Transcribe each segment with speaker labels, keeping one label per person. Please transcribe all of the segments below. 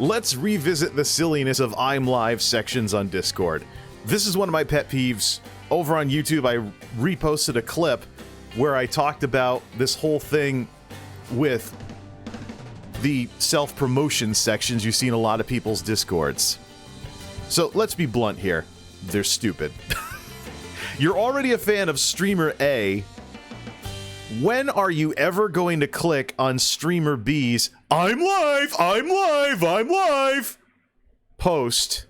Speaker 1: let's revisit the silliness of I'm Live sections on Discord. This is one of my pet peeves. Over on YouTube, I reposted a clip where I talked about this whole thing with the self-promotion sections you see in a lot of people's Discords. So let's be blunt here. They're stupid. You're already a fan of Streamer A. When are you ever going to click on Streamer B's I'm live, I'm live, I'm live post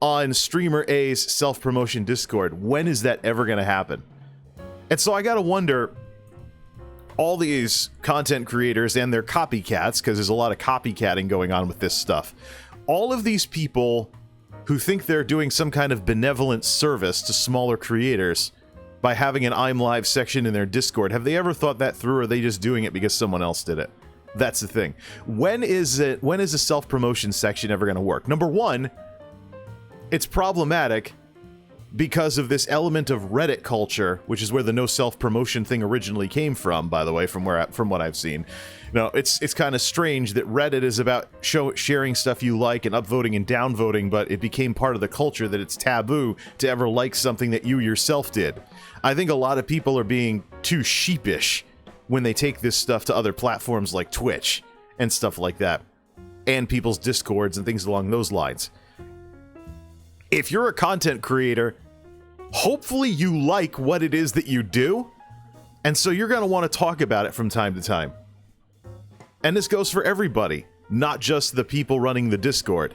Speaker 1: on Streamer A's self-promotion Discord? When is that ever going to happen? And so I gotta wonder, all these content creators and their copycats, because there's a lot of copycatting going on with this stuff, all of these people who think they're doing some kind of benevolent service to smaller creators by having an I'm Live section in their Discord, have they ever thought that through, or are they just doing it because someone else did it? That's the thing. When is a self-promotion section ever going to work? Number one, it's problematic because of this element of Reddit culture, which is where the no self-promotion thing originally came from, by the way, from what I've seen. Now, it's kind of strange that Reddit is about sharing stuff you like and upvoting and downvoting, but it became part of the culture that it's taboo to ever like something that you yourself did. I think a lot of people are being too sheepish when they take this stuff to other platforms like Twitch and stuff like that, and people's Discords and things along those lines. If you're a content creator, hopefully you like what it is that you do, and so you're going to want to talk about it from time to time. And this goes for everybody, not just the people running the Discord.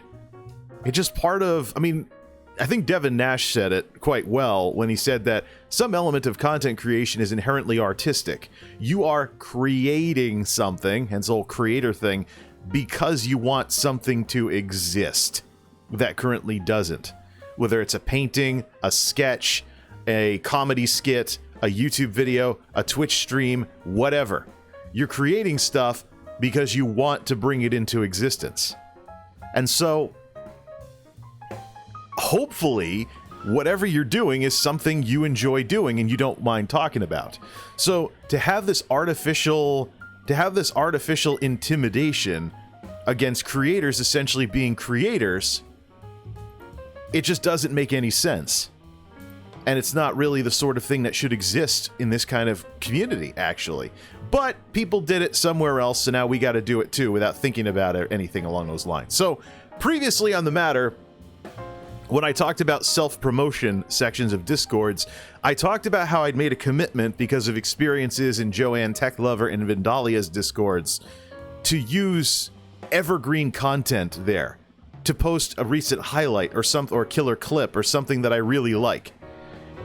Speaker 1: It's just part of, I think Devin Nash said it quite well when he said that some element of content creation is inherently artistic. You are creating something, hence the whole creator thing, because you want something to exist that currently doesn't. Whether it's a painting, a sketch, a comedy skit, a YouTube video, a Twitch stream, whatever. You're creating stuff because you want to bring it into existence. And so, hopefully, whatever you're doing is something you enjoy doing and you don't mind talking about. So, to have this artificial intimidation against creators essentially being creators, it just doesn't make any sense. And it's not really the sort of thing that should exist in this kind of community, actually. But people did it somewhere else, so now we got to do it too without thinking about it, anything along those lines. So, previously on the matter, when I talked about self-promotion sections of Discords, I talked about how I'd made a commitment because of experiences in Joanne Tech Lover and Vendalia's Discords to use evergreen content there, to post a recent highlight or killer clip or something that I really like,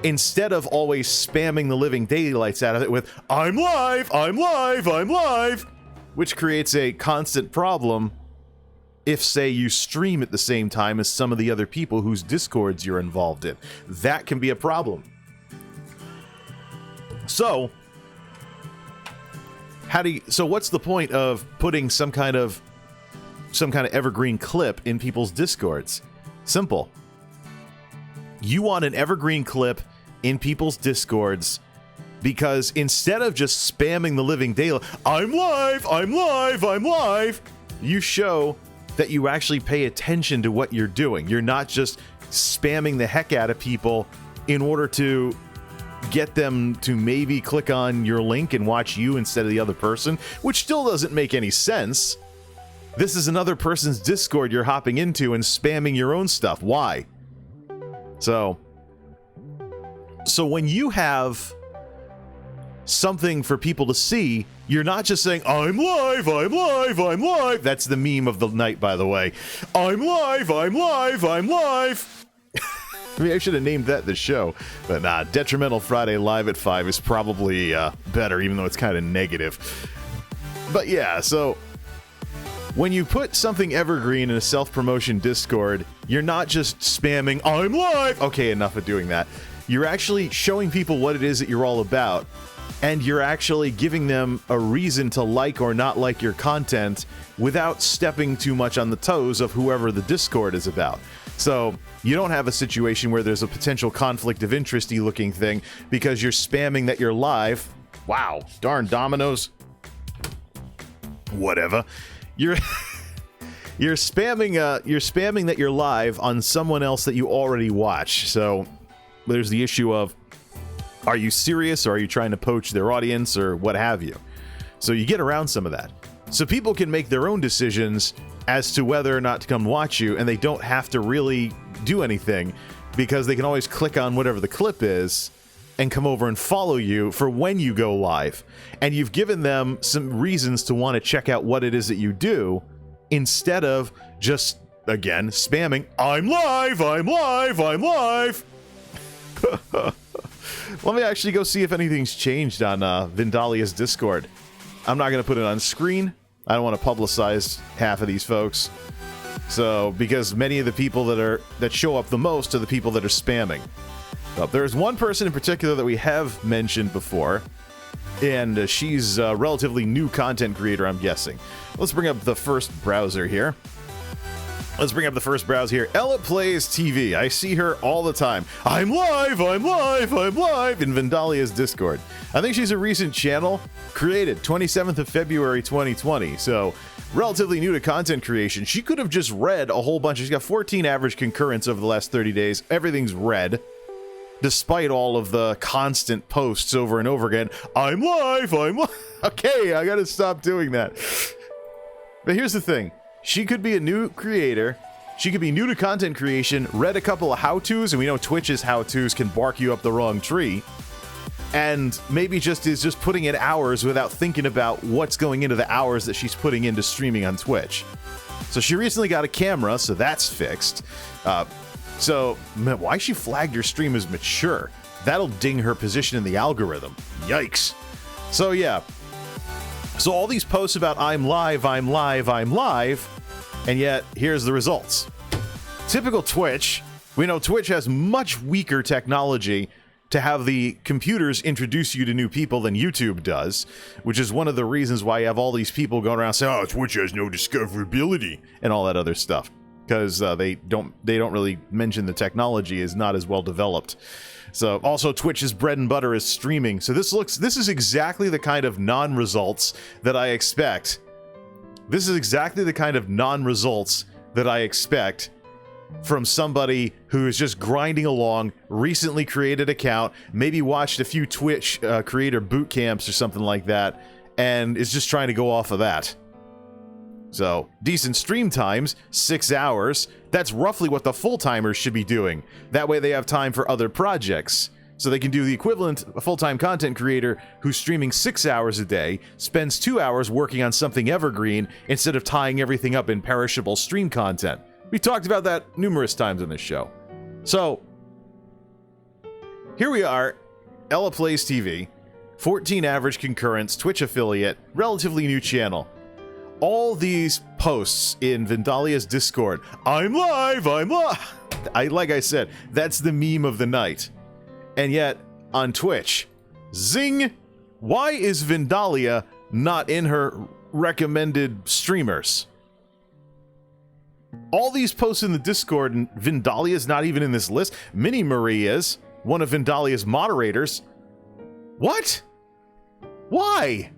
Speaker 1: instead of always spamming the living daylights out of it with I'm live, I'm live, I'm live, which creates a constant problem if, say, you stream at the same time as some of the other people whose Discords you're involved in. That can be a problem. So, what's the point of putting some kind of evergreen clip in people's Discords? Simple. You want an evergreen clip in people's Discords because instead of just spamming the living daylight, I'm live, I'm live, I'm live, you show that you actually pay attention to what you're doing. You're not just spamming the heck out of people in order to get them to maybe click on your link and watch you instead of the other person, which still doesn't make any sense. This is another person's Discord you're hopping into and spamming your own stuff. Why? So when you have something for people to see, you're not just saying, I'm live, I'm live, I'm live. That's the meme of the night, by the way. I'm live, I'm live, I'm live. I should have named that the show. But nah, Detrimental Friday Live at 5 is probably better, even though it's kind of negative. But yeah, so when you put something evergreen in a self-promotion Discord, you're not just spamming, I'm live! Okay, enough of doing that. You're actually showing people what it is that you're all about, and you're actually giving them a reason to like or not like your content without stepping too much on the toes of whoever the Discord is about. So you don't have a situation where there's a potential conflict of interest-y looking thing because you're spamming that you're live. Wow, darn dominoes. Whatever. You're you're spamming that you're live on someone else that you already watch. So there's the issue of, are you serious, or are you trying to poach their audience, or what have you? So you get around some of that. So people can make their own decisions as to whether or not to come watch you, and they don't have to really do anything, because they can always click on whatever the clip is and come over and follow you for when you go live. And you've given them some reasons to want to check out what it is that you do, instead of just, again, spamming, I'm live, I'm live, I'm live. Let me actually go see if anything's changed on Vendalia's Discord. I'm not going to put it on screen. I don't want to publicize half of these folks. So, because many of the people that show up the most are the people that are spamming. There's one person in particular that we have mentioned before, and she's a relatively new content creator, I'm guessing. Let's bring up the first browser here. Ella Plays TV. I see her all the time. I'm live in Vendalia's Discord. I think she's a recent channel created 27th of February 2020. So relatively new to content creation. She could have just read a whole bunch. She's got 14 average concurrents over the last 30 days. Everything's red, despite all of the constant posts over and over again. I'm live. Okay, I gotta stop doing that. But here's the thing. She could be a new creator. She could be new to content creation, read a couple of how-tos, and we know Twitch's how-tos can bark you up the wrong tree, and maybe is just putting in hours without thinking about what's going into the hours that she's putting into streaming on Twitch. So she recently got a camera, so that's fixed. So why she flagged her stream as mature? That'll ding her position in the algorithm. Yikes. So yeah. So all these posts about I'm live, and yet here's the results. Typical Twitch. We know Twitch has much weaker technology to have the computers introduce you to new people than YouTube does, which is one of the reasons why you have all these people going around saying, oh, Twitch has no discoverability and all that other stuff, because they don't really mention the technology is not as well developed. So also Twitch's bread and butter is streaming. So this is exactly the kind of non-results that I expect. This is exactly the kind of non-results that I expect from somebody who is just grinding along, recently created an account, maybe watched a few Twitch creator boot camps or something like that, and is just trying to go off of that. So, decent stream times, 6 hours. That's roughly what the full-timers should be doing. That way they have time for other projects. So they can do the equivalent of a full-time content creator who's streaming 6 hours a day, spends 2 hours working on something evergreen instead of tying everything up in perishable stream content. We talked about that numerous times on this show. So, here we are, Ella Plays TV, 14 average concurrents, Twitch affiliate, relatively new channel. All these posts in Vendalia's Discord, I'm live. Like I said, that's the meme of the night. And yet, on Twitch, zing! Why is Vendalia not in her recommended streamers? All these posts in the Discord, and Vendalia's not even in this list. Mini Marie is one of Vendalia's moderators. What? Why?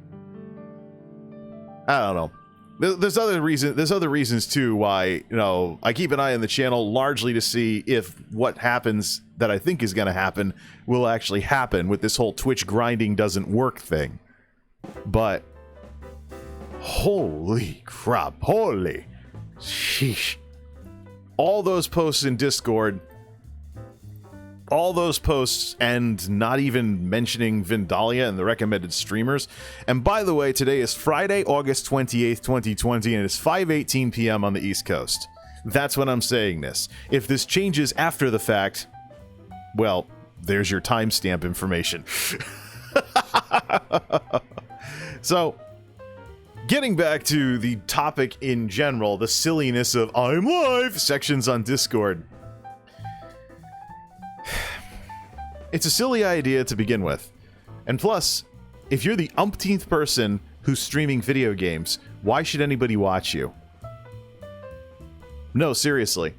Speaker 1: I don't know. There's other reasons too why, I keep an eye on the channel largely to see if what happens that I think is going to happen will actually happen with this whole Twitch grinding doesn't work thing. But holy crap, holy sheesh. All those posts in Discord, all those posts, and not even mentioning Vendalia and the recommended streamers. And by the way, today is Friday, August 28th, 2020, and it's 5:18 p.m. on the East Coast. That's when I'm saying this. If this changes after the fact, well, there's your timestamp information. So, getting back to the topic in general, the silliness of I'm live sections on Discord. It's a silly idea to begin with. And plus, if you're the umpteenth person who's streaming video games, why should anybody watch you? No, seriously.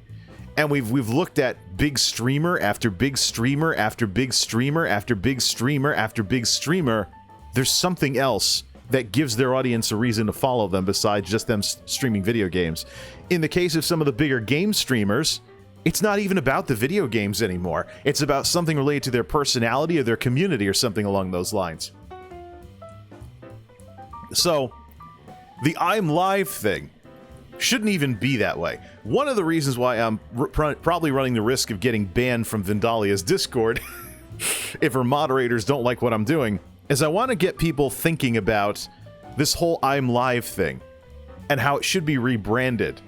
Speaker 1: And we've looked at big streamer after big streamer after big streamer after big streamer after big streamer. There's something else that gives their audience a reason to follow them besides just them streaming video games. In the case of some of the bigger game streamers, it's not even about the video games anymore. It's about something related to their personality or their community or something along those lines. So, the I'm live thing shouldn't even be that way. One of the reasons why I'm probably running the risk of getting banned from Vendalia's Discord if her moderators don't like what I'm doing is I want to get people thinking about this whole I'm live thing and how it should be rebranded.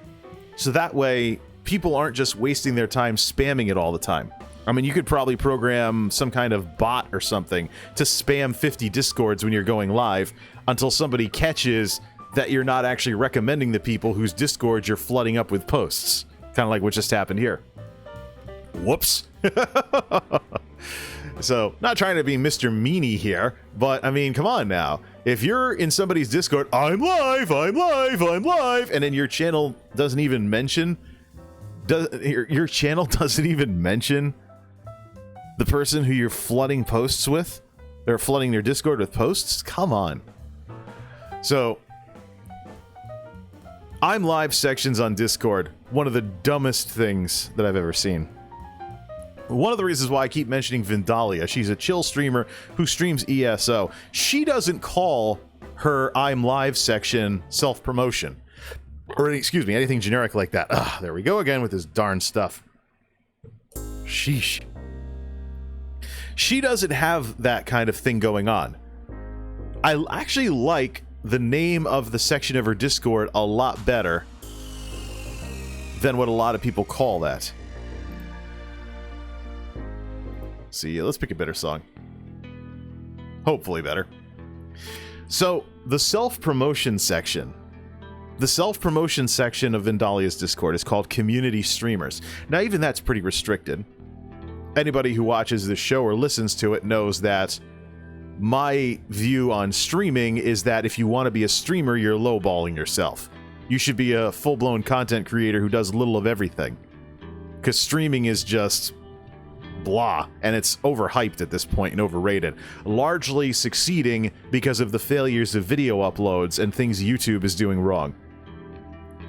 Speaker 1: So that way, people aren't just wasting their time spamming it all the time. I mean, you could probably program some kind of bot or something to spam 50 Discords when you're going live until somebody catches that you're not actually recommending the people whose Discords you're flooding up with posts. Kind of like what just happened here. Whoops. So, not trying to be Mr. Meanie here, but I mean, come on now. If you're in somebody's Discord, I'm live, I'm live, I'm live, and then your channel doesn't even mention your channel doesn't even mention the person who you're flooding posts with? They're flooding their Discord with posts? Come on. So, I'm live sections on Discord. One of the dumbest things that I've ever seen. One of the reasons why I keep mentioning Vendalia, she's a chill streamer who streams ESO. She doesn't call her I'm live section self-promotion. Or, excuse me, anything generic like that. Ugh, there we go again with this darn stuff. Sheesh. She doesn't have that kind of thing going on. I actually like the name of the section of her Discord a lot better than what a lot of people call that. See, let's pick a better song. Hopefully better. So, the self-promotion section. The self-promotion section of Vendalia's Discord is called Community Streamers. Now, even that's pretty restricted. Anybody who watches this show or listens to it knows that my view on streaming is that if you want to be a streamer, you're lowballing yourself. You should be a full-blown content creator who does little of everything. Because streaming is just blah, and it's overhyped at this point and overrated. Largely succeeding because of the failures of video uploads and things YouTube is doing wrong.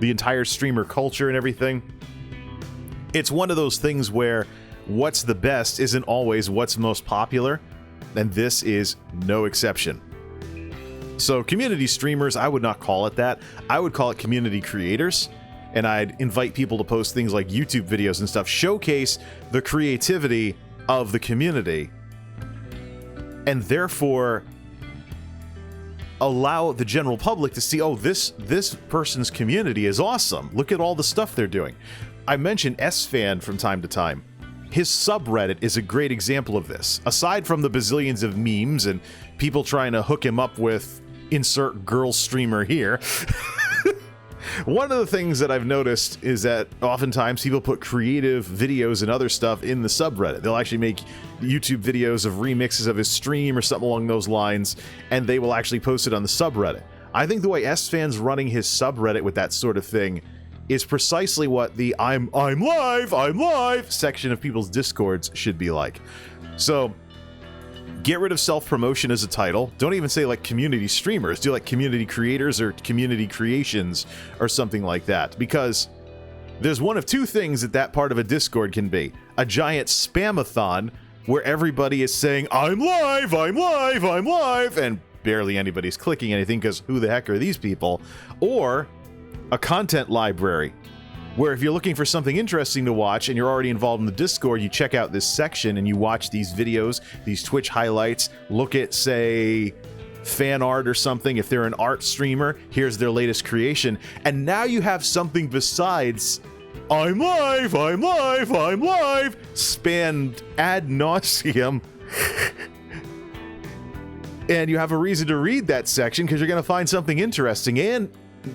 Speaker 1: The entire streamer culture and everything. It's one of those things where what's the best isn't always what's most popular, and this is no exception. So community streamers, I would not call it that. I would call it community creators, and I'd invite people to post things like YouTube videos and stuff, showcase the creativity of the community, and therefore allow the general public to see, oh, this person's community is awesome. Look at all the stuff they're doing. I mention SFan from time to time. His subreddit is a great example of this. Aside from the bazillions of memes and people trying to hook him up with insert girl streamer here, one of the things that I've noticed is that oftentimes people put creative videos and other stuff in the subreddit. They'll actually make YouTube videos of remixes of his stream or something along those lines, and they will actually post it on the subreddit. I think the way SFan's running his subreddit with that sort of thing is precisely what the I'm live section of people's Discords should be like. So, get rid of self-promotion as a title. Don't even say like community streamers. Do like community creators or community creations or something like that. Because there's one of two things that part of a Discord can be. A giant spamathon where everybody is saying, I'm live, I'm live, I'm live, and barely anybody's clicking anything because who the heck are these people? Or a content library where if you're looking for something interesting to watch and you're already involved in the Discord, you check out this section and you watch these videos, these Twitch highlights, look at, say, fan art or something. If they're an art streamer, here's their latest creation. And now you have something besides I'm live, I'm live, I'm live, spanned ad nauseum. And you have a reason to read that section because you're going to find something interesting. And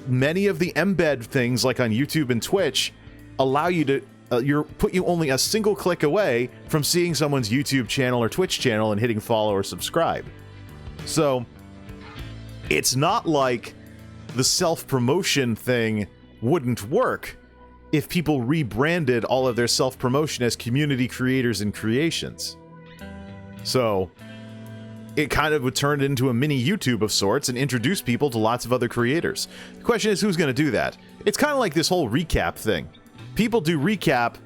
Speaker 1: many of the embed things, like on YouTube and Twitch, allow you to put you only a single click away from seeing someone's YouTube channel or Twitch channel and hitting follow or subscribe. So it's not like the self-promotion thing wouldn't work if people rebranded all of their self-promotion as community creators and creations. So it kind of would turn it into a mini YouTube of sorts and introduce people to lots of other creators. The question is, who's going to do that? It's kind of like this whole recap thing. People do recap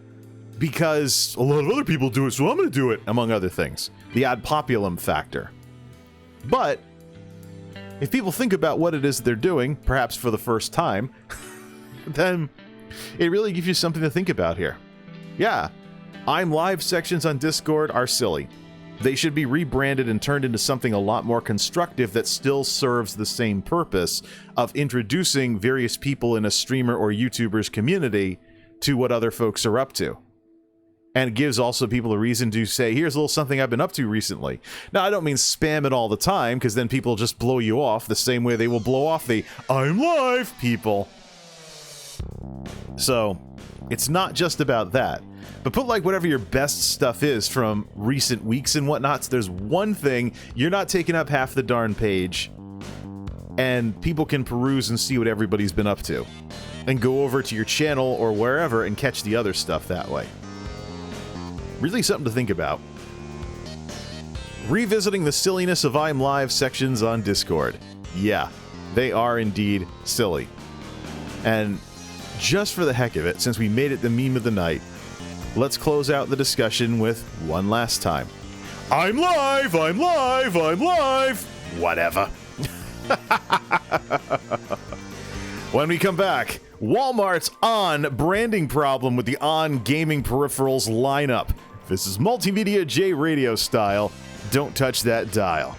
Speaker 1: because a lot of other people do it, so I'm going to do it, among other things. The ad populum factor. But if people think about what it is they're doing, perhaps for the first time, then it really gives you something to think about here. Yeah, I'm Live sections on Discord are silly. They should be rebranded and turned into something a lot more constructive that still serves the same purpose of introducing various people in a streamer or YouTuber's community to what other folks are up to. And it gives also people a reason to say, here's a little something I've been up to recently. Now, I don't mean spam it all the time, because then people just blow you off the same way they will blow off the I'm Live people. So, it's not just about that. But put like whatever your best stuff is from recent weeks and whatnot. So there's one thing, you're not taking up half the darn page, and people can peruse and see what everybody's been up to. And go over to your channel or wherever and catch the other stuff that way. Really something to think about. Revisiting the silliness of I'm Live sections on Discord. Yeah, they are indeed silly. And just for the heck of it, since we made it the meme of the night, let's close out the discussion with one last time. I'm live! I'm live! I'm live! Whatever. When we come back, Walmart's On branding problem with the On gaming peripherals lineup. This is MultimediaJay radio style. Don't touch that dial.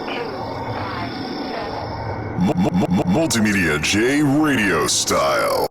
Speaker 2: 257. MultimediaJay radio style.